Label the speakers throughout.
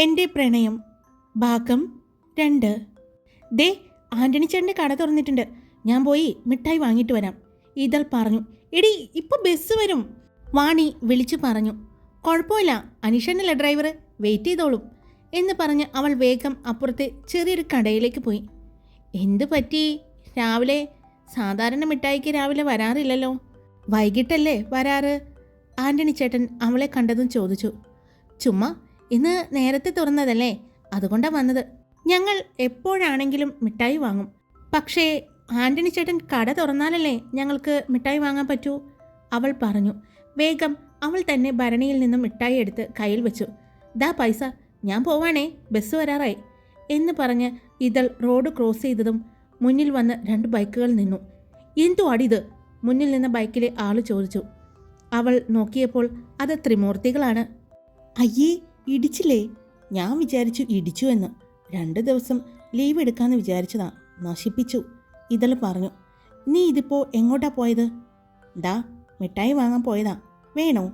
Speaker 1: എൻ്റെ പ്രണയം ഭാഗം 2. ദേ, ആൻ്റണി ചേട്ടൻ്റെ കട തുറന്നിട്ടുണ്ട്, ഞാൻ പോയി മിഠായി വാങ്ങിയിട്ട് വരാം. ഇതൾ പറഞ്ഞു. എടി, ഇപ്പോൾ ബസ് വരും, വാണി വിളിച്ചു പറഞ്ഞു. കുഴപ്പമില്ല, അനീഷനല്ലേ ഡ്രൈവർ, വെയിറ്റ് ചെയ്തോളും എന്ന് പറഞ്ഞ് അവൾ വേഗം അപ്പുറത്തെ ചെറിയൊരു കടയിലേക്ക് പോയി. എന്തു പറ്റി? രാവിലെ സാധാരണ മിഠായിക്ക് രാവിലെ വരാറില്ലല്ലോ, വൈകിട്ടല്ലേ വരാറ്? ആൻ്റണി ചേട്ടൻ അവളെ കണ്ടതും ചോദിച്ചു. ചുമ്മാ, ഇന്ന് നേരത്തെ തുറന്നതല്ലേ, അതുകൊണ്ടാണ് വന്നത്. ഞങ്ങൾ എപ്പോഴാണെങ്കിലും മിഠായി വാങ്ങും, പക്ഷേ ആൻ്റണി ചേട്ടൻ കട തുറന്നാലല്ലേ ഞങ്ങൾക്ക് മിഠായി വാങ്ങാൻ പറ്റൂ, അവൾ പറഞ്ഞു. വേഗം അവൾ തന്നെ ഭരണിയിൽ നിന്നും മിഠായി എടുത്ത് കയ്യിൽ വെച്ചു. ദാ പൈസ, ഞാൻ പോവാണേ, ബസ് വരാറായി എന്ന് പറഞ്ഞ് ഇതൾ റോഡ് ക്രോസ് ചെയ്തതും മുന്നിൽ വന്ന് 2 ബൈക്കുകൾ നിന്നു. എന്തോ അടിത്? മുന്നിൽ നിന്ന ബൈക്കിലെ ആൾ ചോദിച്ചു. അവൾ നോക്കിയപ്പോൾ അത് ത്രിമൂർത്തികളാണ്. അയ്യേ, ഇടിച്ചില്ലേ? ഞാൻ വിചാരിച്ചു ഇടിച്ചു എന്ന്. 2 ദിവസം ലീവ് എടുക്കാമെന്ന് വിചാരിച്ചതാ, നശിപ്പിച്ചു, ഇതൾ പറഞ്ഞു. നീ ഇതിപ്പോൾ എങ്ങോട്ടാ പോയത്? ദാ മിഠായി വാങ്ങാൻ പോയതാ, വേണോ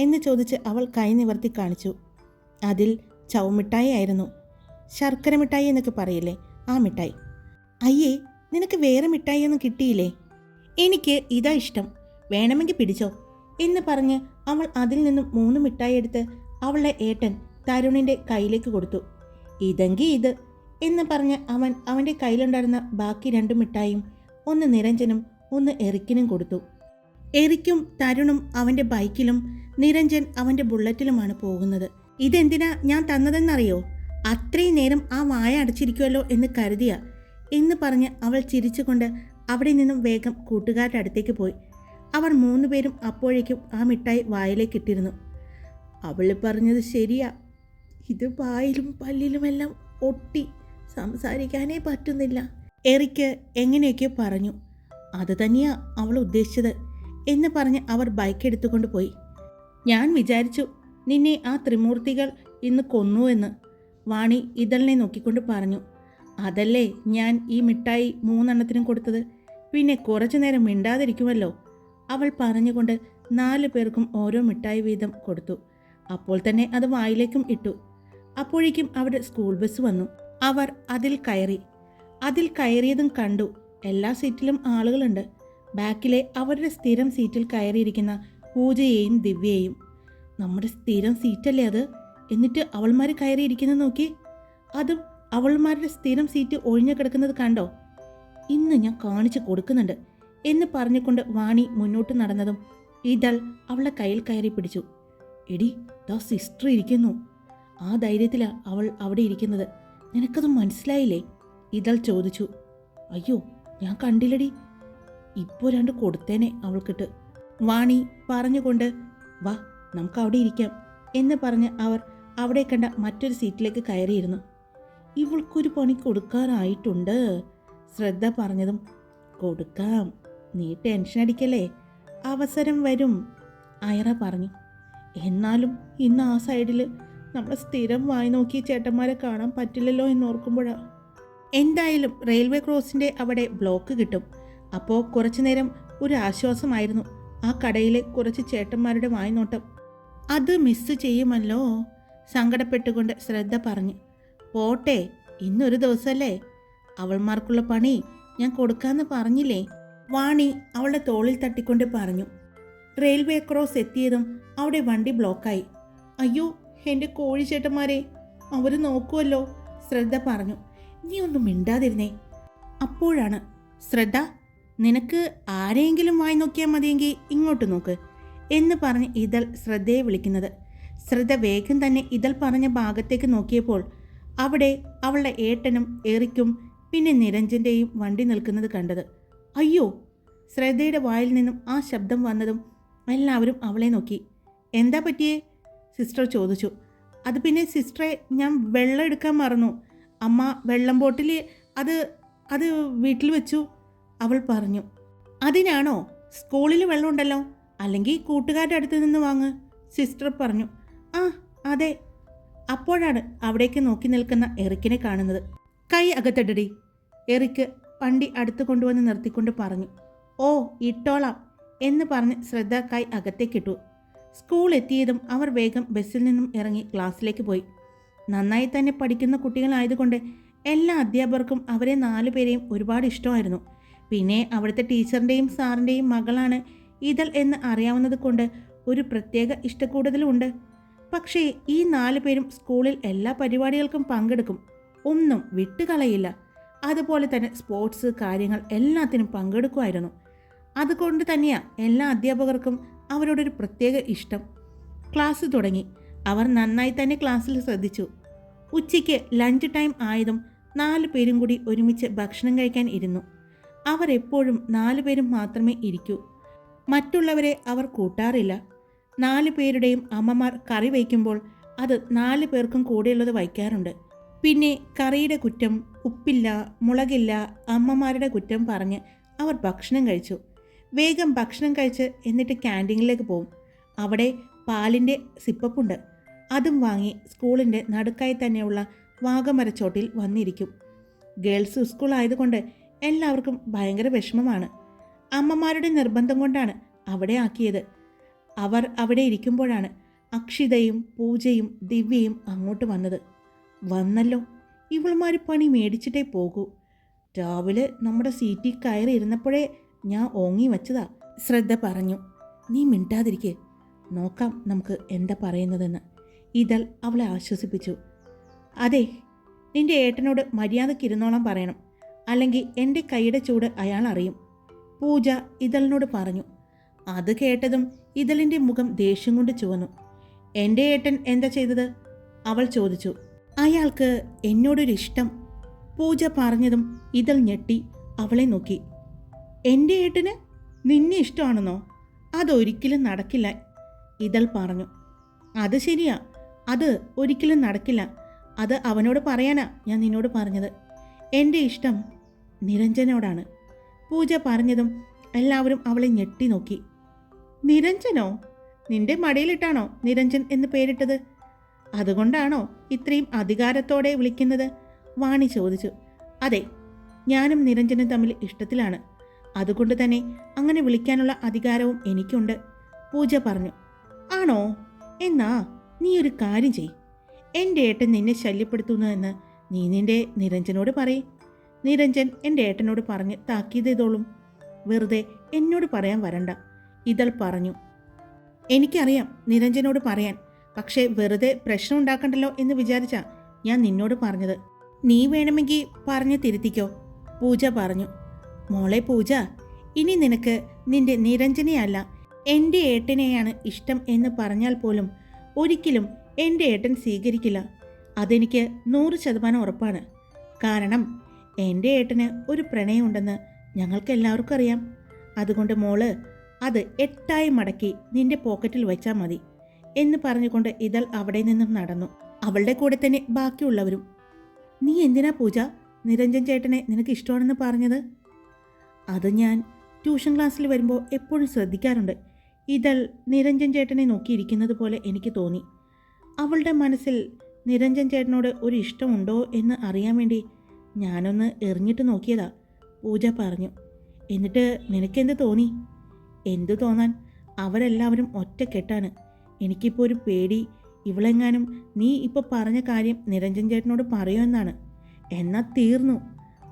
Speaker 1: എന്ന് ചോദിച്ച് അവൾ കൈ നിവർത്തി കാണിച്ചു. അതിൽ ചവമിഠായി ആയിരുന്നു, ശർക്കര മിഠായി എന്നൊക്കെ പറയില്ലേ, ആ മിഠായി. അയ്യേ, നിനക്ക് വേറെ മിഠായിയൊന്നും കിട്ടിയില്ലേ? എനിക്ക് ഇതാ ഇഷ്ടം, വേണമെങ്കിൽ പിടിച്ചോ എന്ന് പറഞ്ഞ് അവൾ അതിൽ നിന്നും 3 മിഠായി എടുത്ത് അവളുടെ ഏട്ടൻ തരുണിൻ്റെ കയ്യിലേക്ക് കൊടുത്തു. ഇതെങ്കിൽ ഇത് എന്ന് പറഞ്ഞ് അവൻ അവൻ്റെ കയ്യിലുണ്ടായിരുന്ന ബാക്കി 2 മിഠായും ഒന്ന് നിരഞ്ജനും ഒന്ന് എറിക്കിനും കൊടുത്തു. എറിക്കും തരുണും അവൻ്റെ ബൈക്കിലും നിരഞ്ജൻ അവൻ്റെ ബുള്ളറ്റിലുമാണ് പോകുന്നത്. ഇതെന്തിനാ ഞാൻ തന്നതെന്നറിയോ? അത്രയും നേരം ആ വായ അടച്ചിരിക്കുമല്ലോ എന്ന് കരുതിയ എന്ന് പറഞ്ഞ് അവൾ ചിരിച്ചുകൊണ്ട് അവിടെ നിന്നും വേഗം കൂട്ടുകാരുടെ അടുത്തേക്ക് പോയി. അവർ 3 പേരും അപ്പോഴേക്കും ആ മിഠായി വായിലേക്ക് ഇട്ടിരുന്നു. അവൾ പറഞ്ഞത് ശരിയാ, ഇത് വായിലും പല്ലിലുമെല്ലാം ഒട്ടി, സംസാരിക്കാനേ പറ്റുന്നില്ല. എറിക്ക് എങ്ങനെയൊക്കെ പറഞ്ഞു. അത് തന്നെയാ അവൾ ഉദ്ദേശിച്ചത് എന്ന് പറഞ്ഞ് അവർ ബൈക്ക് എടുത്തുകൊണ്ട് പോയി. ഞാൻ വിചാരിച്ചു നിന്നെ ആ ത്രിമൂർത്തികൾ ഇന്ന് കൊന്നു എന്ന്, വാണി ഇതളിനെ നോക്കിക്കൊണ്ട് പറഞ്ഞു. അതല്ലേ ഞാൻ ഈ മിഠായി 3 എണ്ണത്തിനും കൊടുത്തത്, പിന്നെ കുറച്ചു നേരം മിണ്ടാതിരിക്കുമല്ലോ, അവൾ പറഞ്ഞുകൊണ്ട് 4 പേർക്കും ഓരോ മിഠായി വീതം കൊടുത്തു. അപ്പോൾ തന്നെ അത് വായിലേക്കും ഇട്ടു. അപ്പോഴേക്കും അവിടെ സ്കൂൾ ബസ് വന്നു. അവർ അതിൽ കയറിയതും കണ്ടു എല്ലാ സീറ്റിലും ആളുകളുണ്ട്. ബാക്കിലെ അവരുടെ സ്ഥിരം സീറ്റിൽ കയറിയിരിക്കുന്ന പൂജയെയും ദിവ്യയെയും. നമ്മുടെ സ്ഥിരം സീറ്റല്ലേ അത്, എന്നിട്ട് അവൾമാർ കയറിയിരിക്കുന്നത് നോക്കി, അതും അവൾമാരുടെ സ്ഥിരം സീറ്റ് ഒഴിഞ്ഞു കിടക്കുന്നത് കണ്ടോ? ഇന്ന് ഞാൻ കാണിച്ചു കൊടുക്കുന്നുണ്ട് എന്ന് പറഞ്ഞുകൊണ്ട് വാണി മുന്നോട്ട് നടന്നതും ഇതൾ അവളുടെ കയ്യിൽ കയറി പിടിച്ചു. എടി, ദാ സിസ്റ്റർ ഇരിക്കുന്നു, ആ ധൈര്യത്തിലാണ് അവൾ അവിടെ ഇരിക്കുന്നത്, നിനക്കത് മനസ്സിലായില്ലേ? ഇതൾ ചോദിച്ചു. അയ്യോ, ഞാൻ കണ്ടില്ലടി, ഇപ്പോൾ 2 കൊടുത്തേനെ അവൾക്കിട്ട്, വാണി പറഞ്ഞുകൊണ്ട്. വാ, നമുക്ക് അവിടെ ഇരിക്കാം എന്ന് പറഞ്ഞ് അവർ അവിടെ കണ്ട മറ്റൊരു സീറ്റിലേക്ക് കയറിയിരുന്നു. ഇവൾക്കൊരു പണി കൊടുക്കാറായിട്ടുണ്ട്, ശ്രദ്ധ പറഞ്ഞതും. കൊടുക്കാം, നീ ടെൻഷൻ അടിക്കല്ലേ, അവസരം വരും, അയറ പറഞ്ഞു. എന്നാലും ഇന്ന് ആ സൈഡിൽ നമ്മളെ സ്ഥിരം വായി നോക്കിയ ചേട്ടന്മാരെ കാണാൻ പറ്റില്ലല്ലോ എന്നോർക്കുമ്പോഴാണ്. എന്തായാലും റെയിൽവേ ക്രോസിൻ്റെ അവിടെ ബ്ലോക്ക് കിട്ടും, അപ്പോൾ കുറച്ചു നേരം ഒരു ആശ്വാസമായിരുന്നു ആ കടയിലെ കുറച്ച് ചേട്ടന്മാരുടെ വായ്നോട്ടം. അത് മിസ് ചെയ്യുമല്ലോ, സങ്കടപ്പെട്ടുകൊണ്ട് ശ്രദ്ധ പറഞ്ഞു. പോട്ടെ, ഇന്നൊരു ദിവസമല്ലേ, അവൾമാർക്കുള്ള പണി ഞാൻ കൊടുക്കാമെന്ന് പറഞ്ഞില്ലേ, വാണി അവളുടെ തോളിൽ തട്ടിക്കൊണ്ട് പറഞ്ഞു. റെയിൽവേ ക്രോസ് എത്തിയതും അവിടെ വണ്ടി ബ്ലോക്കായി. അയ്യോ, എൻ്റെ കോഴിച്ചേട്ടന്മാരെ, അവർ നോക്കുമല്ലോ, ശ്രദ്ധ പറഞ്ഞു. നീ ഒന്നും മിണ്ടാതിരുന്നേ. അപ്പോഴാണ് ശ്രദ്ധ, നിനക്ക് ആരെയെങ്കിലും വായി നോക്കിയാൽ മതിയെങ്കിൽ ഇങ്ങോട്ട് നോക്ക് എന്ന് പറഞ്ഞ് ഇതൾ ശ്രദ്ധയെ വിളിക്കുന്നത്. ശ്രദ്ധ വേഗം തന്നെ ഇതൾ പറഞ്ഞ ഭാഗത്തേക്ക് നോക്കിയപ്പോൾ അവിടെ അവളുടെ ഏട്ടനും എറിക്കും പിന്നെ നിരഞ്ജൻ്റെയും വണ്ടി നിൽക്കുന്നത് കണ്ടത്. അയ്യോ, ശ്രദ്ധയുടെ വായിൽ നിന്നും ആ ശബ്ദം വന്നതും എല്ലാവരും അവളെ നോക്കി. എന്താ പറ്റിയേ? സിസ്റ്റർ ചോദിച്ചു. അത് പിന്നെ സിസ്റ്ററെ, ഞാൻ വെള്ളം എടുക്കാൻ മറന്നു, അമ്മ വെള്ളം ബോട്ടിൽ അത് വീട്ടിൽ വെച്ചു, അവൾ പറഞ്ഞു. അതിനാണോ? സ്കൂളിൽ വെള്ളമുണ്ടല്ലോ, അല്ലെങ്കിൽ കൂട്ടുകാരുടെ അടുത്ത് നിന്ന് വാങ്ങ്, സിസ്റ്റർ പറഞ്ഞു. ആ അതെ. അപ്പോഴാണ് അവിടേക്ക് നോക്കി നിൽക്കുന്ന എറിക്കിനെ കാണുന്നത്. കൈ അകത്തിടടി, എറിക്ക് വണ്ടി അടുത്ത് കൊണ്ടുവന്ന് നിർത്തിക്കൊണ്ട് പറഞ്ഞു. ഓ, ഇട്ടോളാം എന്ന് പറഞ്ഞ് ശ്രദ്ധ കൈ അകത്തേക്കിട്ടു. സ്കൂൾ എത്തിയതും അവർ വേഗം ബസ്സിൽ നിന്നും ഇറങ്ങി ക്ലാസ്സിലേക്ക് പോയി. നന്നായി തന്നെ പഠിക്കുന്ന കുട്ടികളായതുകൊണ്ട് എല്ലാ അധ്യാപകർക്കും അവരെ 4 പേരെയും ഒരുപാട് ഇഷ്ടമായിരുന്നു. പിന്നെ അവിടുത്തെ ടീച്ചറിൻ്റെയും സാറിൻ്റെയും മകളാണ് ഇതൾ എന്ന് അറിയാവുന്നത് കൊണ്ട് ഒരു പ്രത്യേക ഇഷ്ടക്കൂടുതലുമുണ്ട്. പക്ഷേ ഈ 4 പേരും സ്കൂളിൽ എല്ലാ പരിപാടികൾക്കും പങ്കെടുക്കും, ഒന്നും വിട്ടുകളയില്ല. അതുപോലെ തന്നെ സ്പോർട്സ് കാര്യങ്ങൾ എല്ലാത്തിനും പങ്കെടുക്കുമായിരുന്നു. അതുകൊണ്ട് തന്നെയാണ് എല്ലാ അധ്യാപകർക്കും അവരോടൊരു പ്രത്യേക ഇഷ്ടം. ക്ലാസ് തുടങ്ങി. അവർ നന്നായി തന്നെ ക്ലാസ്സിൽ ശ്രദ്ധിച്ചു. ഉച്ചയ്ക്ക് ലഞ്ച് ടൈം ആയതും 4 പേരും കൂടി ഒരുമിച്ച് ഭക്ഷണം കഴിക്കാൻ ഇരുന്നു. അവർ എപ്പോഴും 4 പേരും മാത്രമേ ഇരിക്കൂ. മറ്റുള്ളവരെ അവർ കൂട്ടാറില്ല. 4 പേരുടെയും അമ്മമാർ കറി വയ്ക്കുമ്പോൾ അത് 4 പേർക്കും കൂടെയുള്ളത് വയ്ക്കാറുണ്ട്. പിന്നെ കറിയുടെ കുറ്റം, ഉപ്പില്ല, മുളകില്ല, അമ്മമാരുടെ കുറ്റം പറഞ്ഞ് അവർ ഭക്ഷണം കഴിച്ചു. വേഗം ഭക്ഷണം കഴിച്ച് എന്നിട്ട് ക്യാൻറ്റീനിലേക്ക് പോകും. അവിടെ പാലിൻ്റെ സിപ്പപ്പുണ്ട്. അതും വാങ്ങി സ്കൂളിൻ്റെ നടുക്കായി തന്നെയുള്ള വാഗമരച്ചോട്ടിൽ വന്നിരിക്കും. ഗേൾസ് സ്കൂൾ ആയതുകൊണ്ട് എല്ലാവർക്കും ഭയങ്കര വിഷമമാണ്. അമ്മമാരുടെ നിർബന്ധം കൊണ്ടാണ് അവിടെ ആക്കിയത്. അവർ അവിടെ ഇരിക്കുമ്പോഴാണ് അക്ഷിതയും പൂജയും ദിവ്യയും അങ്ങോട്ട് വന്നത്. വന്നല്ലോ, ഇവൾമാർ പണി മേടിച്ചിട്ടേ പോകൂ. രാവിലെ നമ്മുടെ സീറ്റിൽ കയറി ഇരുന്നപ്പോഴേ ഞാൻ ഓങ്ങി വച്ചതാ. ശ്രദ്ധ പറഞ്ഞു. നീ മിണ്ടാതിരിക്കേ, നോക്കാം നമുക്ക് എന്താ പറയുന്നതെന്ന്. ഇതൾ അവളെ ആശ്വസിപ്പിച്ചു. അതെ, നിന്റെ ഏട്ടനോട് മര്യാദയ്ക്ക് ഇരുന്നോളാൻ പറയണം, അല്ലെങ്കിൽ എൻ്റെ കൈയുടെ ചൂട് അയാൾ അറിയും, പൂജ ഇതളിനോട് പറഞ്ഞു. അത് കേട്ടതും ഇതളിൻ്റെ മുഖം ദേഷ്യം കൊണ്ട് ചുവന്നു. എൻ്റെ ഏട്ടൻ എന്താ ചെയ്തത്? അവൾ ചോദിച്ചു. അയാൾക്ക് എന്നോടൊരിഷ്ടം, പൂജ പറഞ്ഞതും ഇതൾ ഞെട്ടി അവളെ നോക്കി. എൻ്റെ ഏട്ടന് നിന്നെ ഇഷ്ടമാണെന്നോ? അതൊരിക്കലും നടക്കില്ല, ഇതൾ പറഞ്ഞു. അത് ശരിയാ, അത് ഒരിക്കലും നടക്കില്ല. അത് അവനോട് പറയാനാ ഞാൻ നിന്നോട് പറഞ്ഞത്. എൻ്റെ ഇഷ്ടം നിരഞ്ജനോടാണ്. പൂജ പറഞ്ഞതും എല്ലാവരും അവളെ ഞെട്ടി നോക്കി. നിരഞ്ജനോ? നിന്റെ മടിയിലിട്ടാണോ നിരഞ്ജൻ എന്ന് പേരിട്ടത്? അതുകൊണ്ടാണോ ഇത്രയും അധികാരത്തോടെ വിളിക്കുന്നത്? വാണി ചോദിച്ചു. അതെ, ഞാനും നിരഞ്ജനും തമ്മിൽ ഇഷ്ടത്തിലാണ്. അതുകൊണ്ട് തന്നെ അങ്ങനെ വിളിക്കാനുള്ള അധികാരവും എനിക്കുണ്ട്, പൂജ പറഞ്ഞു. ആണോ? എന്നാ നീ ഒരു കാര്യം ചെയ്. എൻ്റെ ഏട്ടൻ നിന്നെ ശല്യപ്പെടുത്തുന്നതെന്ന് നീ നിന്റെ നിരഞ്ജനോട് പറയേ. നിരഞ്ജൻ എൻ്റെ ഏട്ടനോട് പറഞ്ഞ് താക്കീത് ചെയ്തോളും. വെറുതെ എന്നോട് പറയാൻ വരണ്ട, ഇതൾ പറഞ്ഞു. എനിക്കറിയാം നിരഞ്ജനോട് പറയാൻ, പക്ഷേ വെറുതെ പ്രശ്നം ഉണ്ടാക്കണ്ടല്ലോ എന്ന് വിചാരിച്ചാ ഞാൻ നിന്നോട് പറഞ്ഞത്. നീ വേണമെങ്കിൽ പറഞ്ഞ് തിരുത്തിക്കോ, പൂജ പറഞ്ഞു. മോളെ പൂജ, ഇനി നിനക്ക് നിന്റെ നിരഞ്ജനെയല്ല എൻ്റെ ഏട്ടനെയാണ് ഇഷ്ടം എന്ന് പറഞ്ഞാൽ പോലും ഒരിക്കലും എൻ്റെ ഏട്ടൻ സ്വീകരിക്കില്ല. അതെനിക്ക് 100% ഉറപ്പാണ്. കാരണം എൻ്റെ ഏട്ടന് ഒരു പ്രണയമുണ്ടെന്ന് ഞങ്ങൾക്കെല്ലാവർക്കും അറിയാം. അതുകൊണ്ട് മോള് അത് 8ആയി മടക്കി നിന്റെ പോക്കറ്റിൽ വെച്ചാൽ മതി എന്ന് പറഞ്ഞുകൊണ്ട് ഇതൾ അവിടെ നിന്നും നടന്നു. അവളുടെ കൂടെ തന്നെ ബാക്കിയുള്ളവരും. നീ എന്തിനാ പൂജ നിരഞ്ജൻ ചേട്ടനെ നിനക്ക് ഇഷ്ടമാണെന്ന് പറഞ്ഞത്? അത് ഞാൻ ട്യൂഷൻ ക്ലാസ്സിൽ വരുമ്പോൾ എപ്പോഴും ശ്രദ്ധിക്കാറുണ്ട്. ഇതൾ നിരഞ്ജൻ ചേട്ടനെ നോക്കിയിരിക്കുന്നത് പോലെ എനിക്ക് തോന്നി. അവളുടെ മനസ്സിൽ നിരഞ്ജൻ ചേട്ടനോട് ഒരു ഇഷ്ടമുണ്ടോ എന്ന് അറിയാൻ വേണ്ടി ഞാനൊന്ന് എറിഞ്ഞിട്ട് നോക്കിയതാ, പൂജ പറഞ്ഞു. എന്നിട്ട് നിനക്കെന്ത് തോന്നി? എന്തു തോന്നാൻ, അവരെല്ലാവരും ഒറ്റക്കെട്ടാണ്. എനിക്കിപ്പോൾ ഒരു പേടി, ഇവളെങ്ങാനും നീ ഇപ്പോൾ പറഞ്ഞ കാര്യം നിരഞ്ജൻ ചേട്ടനോട് പറയുമെന്നാണ്. എന്നാൽ തീർന്നു.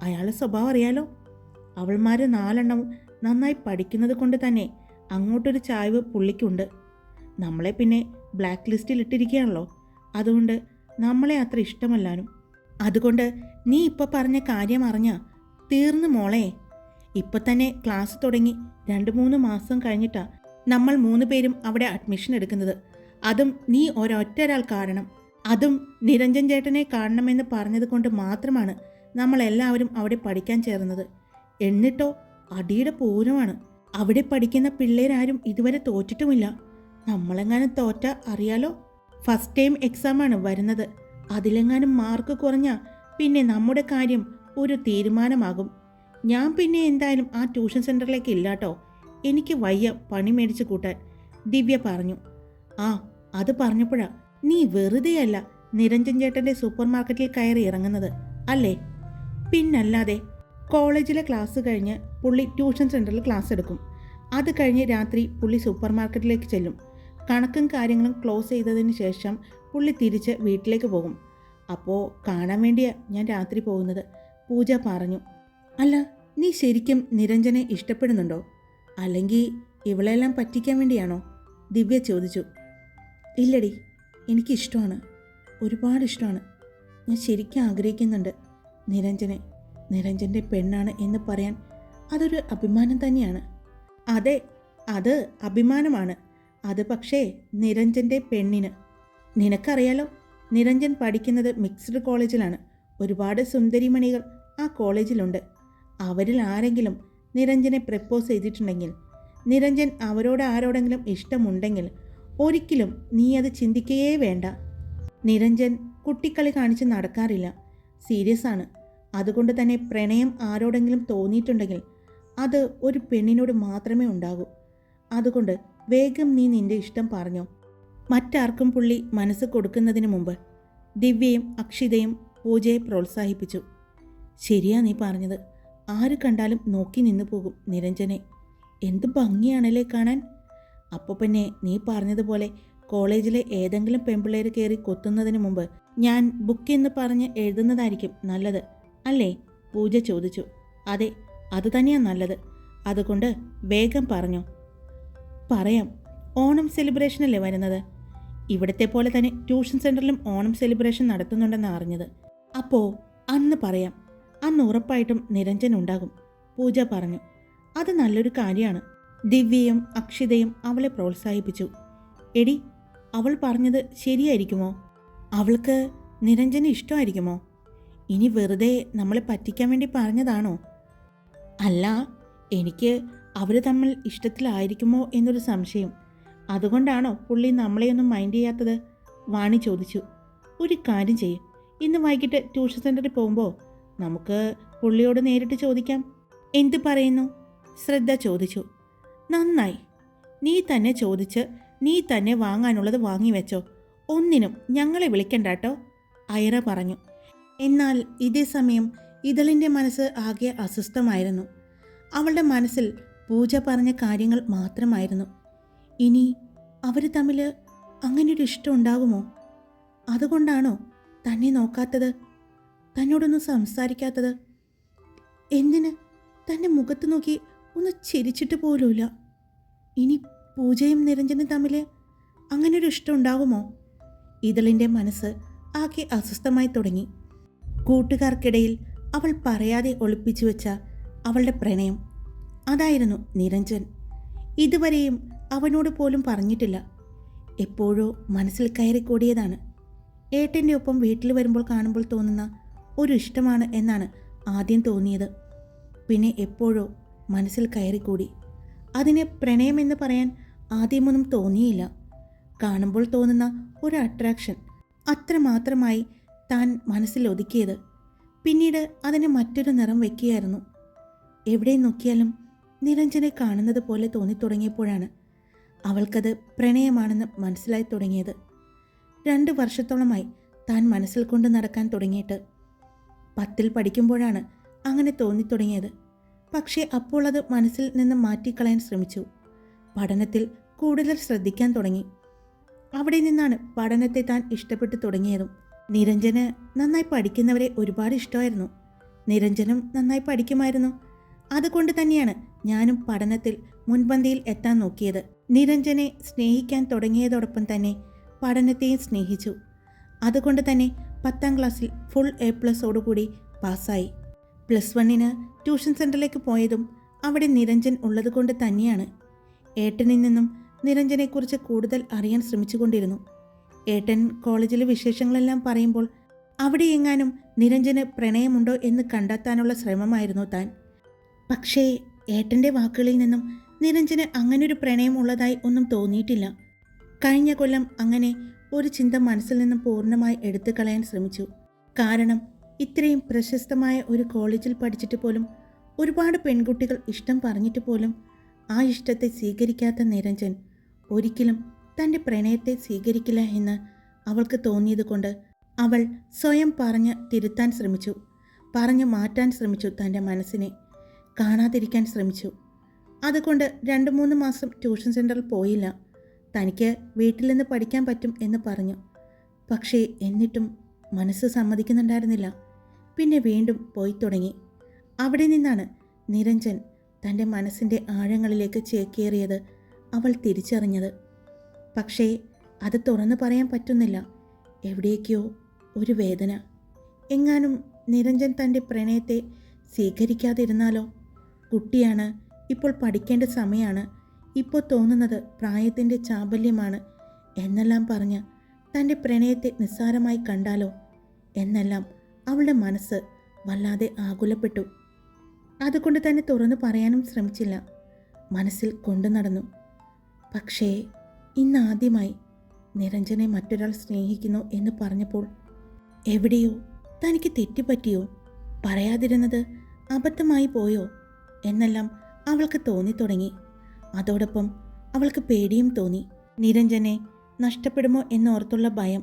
Speaker 1: അയാളുടെ സ്വഭാവം അറിയാലോ. അവൾമാർ 4 എണ്ണവും നന്നായി പഠിക്കുന്നത് കൊണ്ട് തന്നെ അങ്ങോട്ടൊരു ചായ്വ് പുള്ളിക്കുണ്ട്. നമ്മളെ പിന്നെ ബ്ലാക്ക് ലിസ്റ്റിൽ ഇട്ടിരിക്കുകയാണല്ലോ. അതുകൊണ്ട് നമ്മളെ അത്ര ഇഷ്ടമല്ലാനും. അതുകൊണ്ട് നീ ഇപ്പോൾ പറഞ്ഞ കാര്യം അറിഞ്ഞാ തീർന്നു മോളെ. ഇപ്പം തന്നെ ക്ലാസ് തുടങ്ങി 2-3 മാസം കഴിഞ്ഞിട്ടാ നമ്മൾ 3 പേരും അവിടെ അഡ്മിഷൻ എടുക്കുന്നത്. അതും നീ ഒരൊറ്റൊരാൾ കാരണം. അതും നിരഞ്ജൻ ചേട്ടനെ കാണണമെന്ന് പറഞ്ഞത് കൊണ്ട് മാത്രമാണ് നമ്മളെല്ലാവരും അവിടെ പഠിക്കാൻ ചേർന്നത്. എന്നിട്ടോ അടിയുടെ പൂരമാണ്. അവിടെ പഠിക്കുന്ന പിള്ളേരാരും ഇതുവരെ തോറ്റിട്ടുമില്ല. നമ്മളെങ്ങാനും തോറ്റ അറിയാലോ, ഫസ്റ്റ് ടൈം എക്സാമാണ് വരുന്നത്. അതിലെങ്ങാനും മാർക്ക് കുറഞ്ഞാൽ പിന്നെ നമ്മുടെ കാര്യം ഒരു തീരുമാനമാകും. ഞാൻ പിന്നെ എന്തായാലും ആ ട്യൂഷൻ സെൻ്ററിലേക്ക് ഇല്ലാട്ടോ, എനിക്ക് വയ്യ പണി മേടിച്ച് കൂട്ടാൻ, ദിവ്യ പറഞ്ഞു. ആ അത് പറഞ്ഞപ്പോഴാ നീ വെറുതെയല്ല നിരഞ്ജൻ ചേട്ടൻ്റെ സൂപ്പർ മാർക്കറ്റിൽ കയറി ഇറങ്ങുന്നത് അല്ലേ? പിന്നല്ലാതെ. കോളേജിലെ ക്ലാസ് കഴിഞ്ഞ് പുള്ളി ട്യൂഷൻ സെൻ്ററിൽ ക്ലാസ് എടുക്കും. അത് കഴിഞ്ഞ് രാത്രി പുള്ളി സൂപ്പർ മാർക്കറ്റിലേക്ക് ചെല്ലും. കണക്കും കാര്യങ്ങളും ക്ലോസ് ചെയ്തതിന് ശേഷം പുള്ളി തിരിച്ച് വീട്ടിലേക്ക് പോകും. അപ്പോൾ കാണാൻ വേണ്ടിയാ ഞാൻ രാത്രി പോകുന്നത്, പൂജ പറഞ്ഞു. അല്ല, നീ ശരിക്കും നിരഞ്ജനെ ഇഷ്ടപ്പെടുന്നുണ്ടോ, അല്ലെങ്കിൽ ഇവളെല്ലാം പറ്റിക്കാൻ വേണ്ടിയാണോ? ദിവ്യ ചോദിച്ചു. ഇല്ലടി, എനിക്കിഷ്ടമാണ്, ഒരുപാട് ഇഷ്ടമാണ്. ഞാൻ ശരിക്കും ആഗ്രഹിക്കുന്നുണ്ട് നിരഞ്ജൻ്റെ പെണ്ണാണ് എന്ന് പറയാൻ. അതൊരു അഭിമാനം തന്നെയാണ്. അതെ, അത് അഭിമാനമാണ്. അത് പക്ഷേ നിരഞ്ജൻ്റെ പെണ്ണിന്. നിനക്കറിയാലോ, നിരഞ്ജൻ പഠിക്കുന്നത് മിക്സ്ഡ് കോളേജിലാണ്. ഒരുപാട് സുന്ദരിമണികൾ ആ കോളേജിലുണ്ട്. അവരിൽ ആരെങ്കിലും നിരഞ്ജനെ പ്രപ്പോസ് ചെയ്തിട്ടുണ്ടെങ്കിൽ, നിരഞ്ജൻ അവരോട് ആരോടെങ്കിലും ഇഷ്ടമുണ്ടെങ്കിൽ ഒരിക്കലും നീ അത് ചിന്തിക്കുകയേ വേണ്ട. നിരഞ്ജൻ കുട്ടിക്കളി കാണിച്ച് നടക്കാറില്ല, സീരിയസ് ആണ്. അതുകൊണ്ട് തന്നെ പ്രണയം ആരോടെങ്കിലും തോന്നിയിട്ടുണ്ടെങ്കിൽ അത് ഒരു പെണ്ണിനോട് മാത്രമേ ഉണ്ടാകൂ. അതുകൊണ്ട് വേഗം നീ നിന്റെ ഇഷ്ടം പറഞ്ഞോ. മറ്റാർക്കും പുള്ളി മനസ്സ് കൊടുക്കുന്നതിന് മുമ്പ് ദിവ്യയും അക്ഷിതയും പൂജയെ പ്രോത്സാഹിപ്പിച്ചു. ശരിയാ നീ പറഞ്ഞത്, ആര് കണ്ടാലും നോക്കി നിന്നു പോകും നിരഞ്ജനെ. എന്ത് ഭംഗിയാണല്ലേ കാണാൻ. അപ്പോൾ പിന്നെ നീ പറഞ്ഞതുപോലെ കോളേജിലെ ഏതെങ്കിലും പെൺപിള്ളേർ കയറി കൊത്തുന്നതിന് മുമ്പ് ഞാൻ ബുക്ക് എന്ന് പറഞ്ഞ് എഴുതുന്നതായിരിക്കും നല്ലത് അല്ലേ? പൂജ ചോദിച്ചു. അതെ, അതുതന്നെയാണ് നല്ലത്. അതുകൊണ്ട് വേഗം പറഞ്ഞോ. പറയാം. ഓണം സെലിബ്രേഷനല്ലേ വരുന്നത്. ഇവിടത്തെ പോലെ തന്നെ ട്യൂഷൻ സെൻറ്ററിലും ഓണം സെലിബ്രേഷൻ നടത്തുന്നുണ്ടെന്ന് അറിഞ്ഞത്. അപ്പോൾ അന്ന് പറയാം. അന്ന് ഉറപ്പായിട്ടും നിരഞ്ജൻ ഉണ്ടാകും, പൂജ പറഞ്ഞു. അത് നല്ലൊരു കാര്യമാണ്. ദിവ്യയും അക്ഷിതയും അവളെ പ്രോത്സാഹിപ്പിച്ചു. എടി, അവൾ പറഞ്ഞത് ശരിയായിരിക്കുമോ? അവൾക്ക് നിരഞ്ജന് ഇഷ്ടമായിരിക്കുമോ? ഇനി വെറുതെ നമ്മളെ പറ്റിക്കാൻ വേണ്ടി പറഞ്ഞതാണോ? അല്ല, എനിക്ക് അവർ തമ്മിൽ ഇഷ്ടത്തിലായിരിക്കുമോ എന്നൊരു സംശയം. അതുകൊണ്ടാണോ പുള്ളി നമ്മളെയൊന്നും മൈൻഡ് ചെയ്യാത്തത്? വാണി ചോദിച്ചു. ഒരു കാര്യം ചെയ്യും, ഇന്ന് വൈകിട്ട് ട്യൂഷൻ സെൻറ്ററിൽ പോകുമ്പോൾ നമുക്ക് പുള്ളിയോട് നേരിട്ട് ചോദിക്കാം. എന്ത് പറയുന്നു? ശ്രദ്ധ ചോദിച്ചു. നന്നായി, നീ തന്നെ ചോദിച്ച് നീ തന്നെ വാങ്ങാനുള്ളത് വാങ്ങി വെച്ചോ. ഒന്നിനും ഞങ്ങളെ വിളിക്കണ്ടാട്ടോ, ഐറ പറഞ്ഞു. എന്നാൽ ഇതേ സമയം ഇതളിൻ്റെ മനസ്സ് ആകെ അസ്വസ്ഥമായിരുന്നു. അവളുടെ മനസ്സിൽ പൂജ പറഞ്ഞ കാര്യങ്ങൾ മാത്രമായിരുന്നു. ഇനി അവർ തമ്മിൽ അങ്ങനെയൊരു ഇഷ്ടം ഉണ്ടാകുമോ? അതുകൊണ്ടാണോ തന്നെ നോക്കാത്തത്, തന്നോടൊന്നും സംസാരിക്കാത്തത്? എന്തിന് തൻ്റെ മുഖത്ത് നോക്കി ഒന്ന് ചിരിച്ചിട്ട് പോലുമില്ല. ഇനി പൂജയും നിരഞ്ജനും തമ്മിൽ അങ്ങനെയൊരു ഇഷ്ടം ഉണ്ടാകുമോ? ഇതളിൻ്റെ മനസ്സ് ആകെ അസ്വസ്ഥമായി തുടങ്ങി. കൂട്ടുകാർക്കിടയിൽ അവൾ പറയാതെ ഒളിപ്പിച്ചു വെച്ച അവളുടെ പ്രണയം, അതായിരുന്നു നിരഞ്ജൻ. ഇതുവരെയും അവനോട് പോലും പറഞ്ഞിട്ടില്ല. എപ്പോഴോ മനസ്സിൽ കയറിക്കൂടിയതാണ്. ഏട്ടൻ്റെ ഒപ്പം വീട്ടിൽ വരുമ്പോൾ കാണുമ്പോൾ തോന്നുന്ന ഒരു ഇഷ്ടമാണ് എന്നാണ് ആദ്യം തോന്നിയത്. പിന്നെ എപ്പോഴോ മനസ്സിൽ കയറിക്കൂടി. അതിനെ പ്രണയമെന്ന് പറയാൻ ആദ്യമൊന്നും തോന്നിയില്ല. കാണുമ്പോൾ തോന്നുന്ന ഒരു അട്രാക്ഷൻ, അത്രമാത്രമായി താൻ മനസ്സിൽ ഒതുക്കിയത്. പിന്നീട് അതിന് മറ്റൊരു നിറം വയ്ക്കുകയായിരുന്നു. എവിടെ നോക്കിയാലും നിരഞ്ജനെ കാണുന്നത് പോലെ തോന്നിത്തുടങ്ങിയപ്പോഴാണ് അവൾക്കത് പ്രണയമാണെന്ന് മനസ്സിലായി തുടങ്ങിയത്. 2 വർഷത്തോളമായി താൻ മനസ്സിൽ കൊണ്ട് നടക്കാൻ തുടങ്ങിയിട്ട്. 10ൽ പഠിക്കുമ്പോഴാണ് അങ്ങനെ തോന്നിത്തുടങ്ങിയത്. പക്ഷേ അപ്പോൾ അത് മനസ്സിൽ നിന്ന് മാറ്റിക്കളയാൻ ശ്രമിച്ചു. പഠനത്തിൽ കൂടുതൽ ശ്രദ്ധിക്കാൻ തുടങ്ങി. അവിടെ നിന്നാണ് പഠനത്തെ താൻ ഇഷ്ടപ്പെട്ടു തുടങ്ങിയതും. നിരഞ്ജന് നന്നായി പഠിക്കുന്നവരെ ഒരുപാട് ഇഷ്ടമായിരുന്നു. നിരഞ്ജനും നന്നായി പഠിക്കുമായിരുന്നു. അതുകൊണ്ട് തന്നെയാണ് ഞാനും പഠനത്തിൽ മുൻപന്തിയിൽ എത്താൻ നോക്കിയത്. നിരഞ്ജനെ സ്നേഹിക്കാൻ തുടങ്ങിയതോടൊപ്പം തന്നെ പഠനത്തെയും സ്നേഹിച്ചു. അതുകൊണ്ട് തന്നെ 10ാം ക്ലാസ്സിൽ ഫുൾ A+ഓടുകൂടി പാസ്സായി. +1ന് ട്യൂഷൻ സെൻറ്ററിലേക്ക് പോയതും അവിടെ നിരഞ്ജൻ ഉള്ളതുകൊണ്ട് തന്നെയാണ്. ഏട്ടനിൽ നിന്നും നിരഞ്ജനെക്കുറിച്ച് കൂടുതൽ അറിയാൻ ശ്രമിച്ചുകൊണ്ടിരുന്നു. ഏട്ടൻ കോളേജിലെ വിശേഷങ്ങളെല്ലാം പറയുമ്പോൾ അവിടെ എങ്ങാനും നിരഞ്ജന് പ്രണയമുണ്ടോ എന്ന് കണ്ടെത്താനുള്ള ശ്രമമായിരുന്നു താൻ. പക്ഷേ ഏട്ടൻ്റെ വാക്കുകളിൽ നിന്നും നിരഞ്ജന് അങ്ങനൊരു പ്രണയം ഉള്ളതായി ഒന്നും തോന്നിയിട്ടില്ല. കഴിഞ്ഞ കൊല്ലം അങ്ങനെ ഒരു ചിന്ത മനസ്സിൽ നിന്നും പൂർണ്ണമായി എടുത്തു കളയാൻ ശ്രമിച്ചു. കാരണം ഇത്രയും പ്രശസ്തമായ ഒരു കോളേജിൽ പഠിച്ചിട്ട് പോലും ഒരുപാട് പെൺകുട്ടികൾ ഇഷ്ടം പറഞ്ഞിട്ട് പോലും ആ ഇഷ്ടത്തെ സ്വീകരിക്കാത്ത നിരഞ്ജൻ ഒരിക്കലും തൻ്റെ പ്രണയത്തെ സ്വീകരിക്കില്ല എന്ന് അവൾക്ക് തോന്നിയത് കൊണ്ട് അവൾ സ്വയം പറഞ്ഞ് തിരുത്താൻ ശ്രമിച്ചു. പറഞ്ഞു മാറ്റാൻ ശ്രമിച്ചു. തൻ്റെ മനസ്സിനെ കാണാതിരിക്കാൻ ശ്രമിച്ചു. അതുകൊണ്ട് 2-3 മാസം ട്യൂഷൻ സെൻറ്ററിൽ പോയില്ല. തനിക്ക് വീട്ടിൽ നിന്ന് പഠിക്കാൻ പറ്റും എന്ന് പറഞ്ഞു. പക്ഷേ എന്നിട്ടും മനസ്സ് സമ്മതിക്കുന്നുണ്ടായിരുന്നില്ല. പിന്നെ വീണ്ടും പോയി തുടങ്ങി. അവിടെ നിന്നാണ് നിരഞ്ജൻ തൻ്റെ മനസ്സിൻ്റെ ആഴങ്ങളിലേക്ക് ചേക്കേറിയത് അവൾ തിരിച്ചറിഞ്ഞത്. പക്ഷേ അത് തുറന്നു പറയാൻ പറ്റുന്നില്ല. എവിടേക്കോ ഒരു വേദന. എങ്ങാനും നിരഞ്ജൻ തൻ്റെ പ്രണയത്തെ സ്വീകരിക്കാതിരുന്നാലോ? കുട്ടിയാണ്, ഇപ്പോൾ പഠിക്കേണ്ട സമയമാണ്, ഇപ്പോൾ തോന്നുന്നത് പ്രായത്തിൻ്റെ ചാബല്യമാണ് എന്നെല്ലാം പറഞ്ഞ് തൻ്റെ പ്രണയത്തെ നിസ്സാരമായി കണ്ടാലോ എന്നെല്ലാം അവളുടെ മനസ്സ് വല്ലാതെ ആകുലപ്പെട്ടു. അതുകൊണ്ട് തന്നെ തുറന്നു പറയാനും ശ്രമിച്ചില്ല. മനസ്സിൽ കൊണ്ടു നടന്നു. പക്ഷേ ഇന്നാദ്യമായി നിരഞ്ജനെ മറ്റൊരാൾ സ്നേഹിക്കുന്നു എന്ന് പറഞ്ഞപ്പോൾ എവിടെയോ തനിക്ക് തെറ്റുപറ്റിയോ, പറയാതിരുന്നത് അബദ്ധമായി പോയോ എന്നെല്ലാം അവൾക്ക് തോന്നിത്തുടങ്ങി. അതോടൊപ്പം അവൾക്ക് പേടിയും തോന്നി. നിരഞ്ജനെ നഷ്ടപ്പെടുമോ എന്നോർത്തുള്ള ഭയം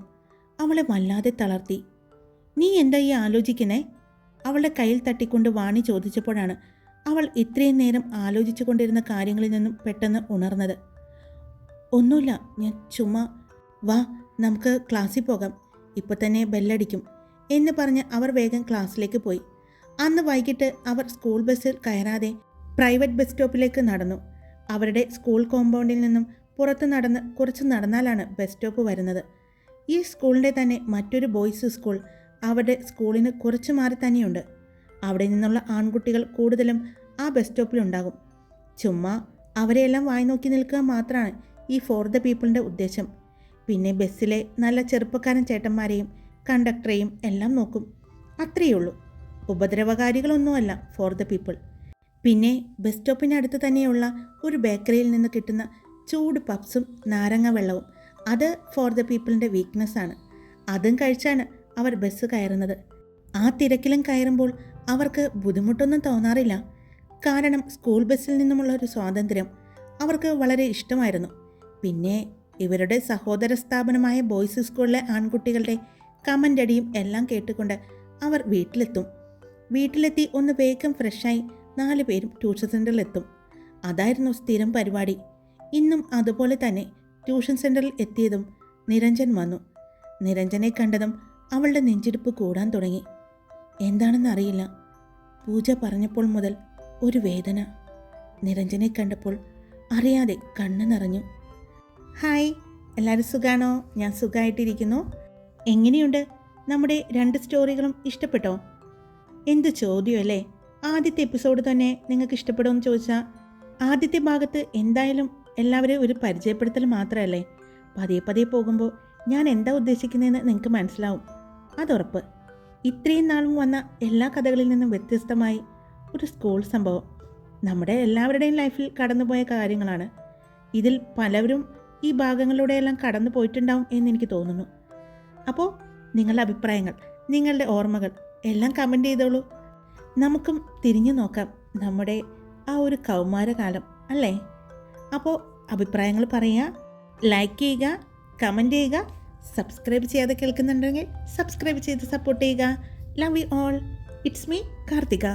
Speaker 1: അവളെ വല്ലാതെ തളർത്തി. നീ എന്താ ഈ ആലോചിക്കുന്നേ? അവളുടെ കയ്യിൽ തട്ടിക്കൊണ്ട് വാണി ചോദിച്ചപ്പോഴാണ് അവൾ ഇത്രയും നേരം ആലോചിച്ചു കൊണ്ടിരുന്ന കാര്യങ്ങളിൽ നിന്നും പെട്ടെന്ന് ഉണർന്നത്. ഒന്നുമില്ല, ഞാൻ ചുമ്മാ. വാ, നമുക്ക് ക്ലാസ്സിൽ പോകാം, ഇപ്പോൾ തന്നെ ബെല്ലടിക്കും എന്ന് പറഞ്ഞ് അവർ വേഗം ക്ലാസ്സിലേക്ക് പോയി. അന്ന് വൈകിട്ട് അവർ സ്കൂൾ ബസ്സിൽ കയറാതെ പ്രൈവറ്റ് ബസ് സ്റ്റോപ്പിലേക്ക് നടന്നു. അവരുടെ സ്കൂൾ കോമ്പൗണ്ടിൽ നിന്നും പുറത്ത് നടന്ന് കുറച്ച് നടന്നാലാണ് ബസ് സ്റ്റോപ്പ് വരുന്നത്. ഈ സ്കൂളിൻ്റെ തന്നെ മറ്റൊരു ബോയ്സ് സ്കൂൾ അവരുടെ സ്കൂളിന് കുറച്ച് മാറി തന്നെയുണ്ട്. അവിടെ നിന്നുള്ള ആൺകുട്ടികൾ കൂടുതലും ആ ബസ് സ്റ്റോപ്പിലുണ്ടാകും. ചുമ്മാ അവരെയെല്ലാം വായി നോക്കി നിൽക്കുക മാത്രമാണ് ഈ ഫോർ ദ പീപ്പിളിൻ്റെ ഉദ്ദേശം. പിന്നെ ബസ്സിലെ നല്ല ചെറുപ്പക്കാരൻ ചേട്ടന്മാരെയും കണ്ടക്ടറെയും എല്ലാം നോക്കും. അത്രയേ ഉള്ളൂ. ഉപദ്രവകാരികളൊന്നുമല്ല ഫോർ ദ പീപ്പിൾ. പിന്നെ ബസ് സ്റ്റോപ്പിനടുത്ത് തന്നെയുള്ള ഒരു ബേക്കറിയിൽ നിന്ന് കിട്ടുന്ന ചൂട് പപ്സും നാരങ്ങ വെള്ളവും, അത് ഫോർ ദ പീപ്പിളിൻ്റെ വീക്ക്നെസ്സാണ്. അതും കഴിച്ചാണ് അവർ ബസ് കയറുന്നത്. ആ തിരക്കിലും കയറുമ്പോൾ അവർക്ക് ബുദ്ധിമുട്ടൊന്നും തോന്നാറില്ല. കാരണം സ്കൂൾ ബസ്സിൽ നിന്നുമുള്ള ഒരു സ്വാതന്ത്ര്യം അവർക്ക് വളരെ ഇഷ്ടമായിരുന്നു. പിന്നെ ഇവരുടെ സഹോദര സ്ഥാപനമായ ബോയ്സ് സ്കൂളിലെ ആൺകുട്ടികളുടെ കമൻ്റടിയും എല്ലാം കേട്ടുകൊണ്ട് അവർ വീട്ടിലെത്തി ഒന്ന് വേഗം ഫ്രഷായി 4 പേരും ട്യൂഷൻ സെൻ്ററിലെത്തും. അതായിരുന്നു സ്ഥിരം പരിപാടി. ഇന്നും അതുപോലെ തന്നെ ട്യൂഷൻ സെൻ്ററിൽ എത്തിയതും നിരഞ്ജൻ വന്നു. നിരഞ്ജനെ കണ്ടതും അവളുടെ നെഞ്ചിടിപ്പ് കൂടാൻ തുടങ്ങി. എന്താണെന്നറിയില്ല. പൂജ പറഞ്ഞപ്പോൾ മുതൽ ഒരു വേദന. നിരഞ്ജനെ കണ്ടപ്പോൾ അറിയാതെ കണ്ണ് നിറഞ്ഞു. ഹായ്, എല്ലാവരും സുഖാണോ? ഞാൻ സുഖമായിട്ടിരിക്കുന്നു. എങ്ങനെയുണ്ട്? നമ്മുടെ 2 സ്റ്റോറികളും ഇഷ്ടപ്പെട്ടോ? എന്ത് ചോദ്യമല്ലേ! ആദ്യത്തെ എപ്പിസോഡ് തന്നെ നിങ്ങൾക്ക് ഇഷ്ടപ്പെടുമെന്ന് ചോദിച്ചാൽ, ആദ്യത്തെ ഭാഗത്ത് എന്തായാലും എല്ലാവരെയും ഒരു പരിചയപ്പെടുത്തൽ മാത്രമല്ലേ. പതിയെ പോകുമ്പോൾ ഞാൻ എന്താ ഉദ്ദേശിക്കുന്നതെന്ന് നിങ്ങൾക്ക് മനസ്സിലാവും, അതുറപ്പ്. ഇത്രയും നാളും വന്ന എല്ലാ കഥകളിൽ നിന്നും വ്യത്യസ്തമായി ഒരു സ്കൂൾ സംഭവം നമ്മുടെ എല്ലാവരുടെയും ലൈഫിൽ കടന്നുപോയ കാര്യങ്ങളാണ്. ഇതിൽ പലവരും ഈ ഭാഗങ്ങളിലൂടെയെല്ലാം കടന്നു പോയിട്ടുണ്ടാവും എന്നെനിക്ക് തോന്നുന്നു. അപ്പോൾ നിങ്ങളുടെ അഭിപ്രായങ്ങൾ, നിങ്ങളുടെ ഓർമ്മകൾ എല്ലാം കമൻറ്റ് ചെയ്തോളൂ. നമുക്കും തിരിഞ്ഞു നോക്കാം നമ്മുടെ ആ ഒരു കൗമാരകാലം അല്ലേ. അപ്പോൾ അഭിപ്രായങ്ങൾ പറയുക, ലൈക്ക് ചെയ്യുക, കമൻറ്റ് ചെയ്യുക, സബ്സ്ക്രൈബ് ചെയ്യാതെ കേൾക്കുന്നുണ്ടെങ്കിൽ സബ്സ്ക്രൈബ് ചെയ്ത് സപ്പോർട്ട് ചെയ്യുക. Love you all. It's me Karthika.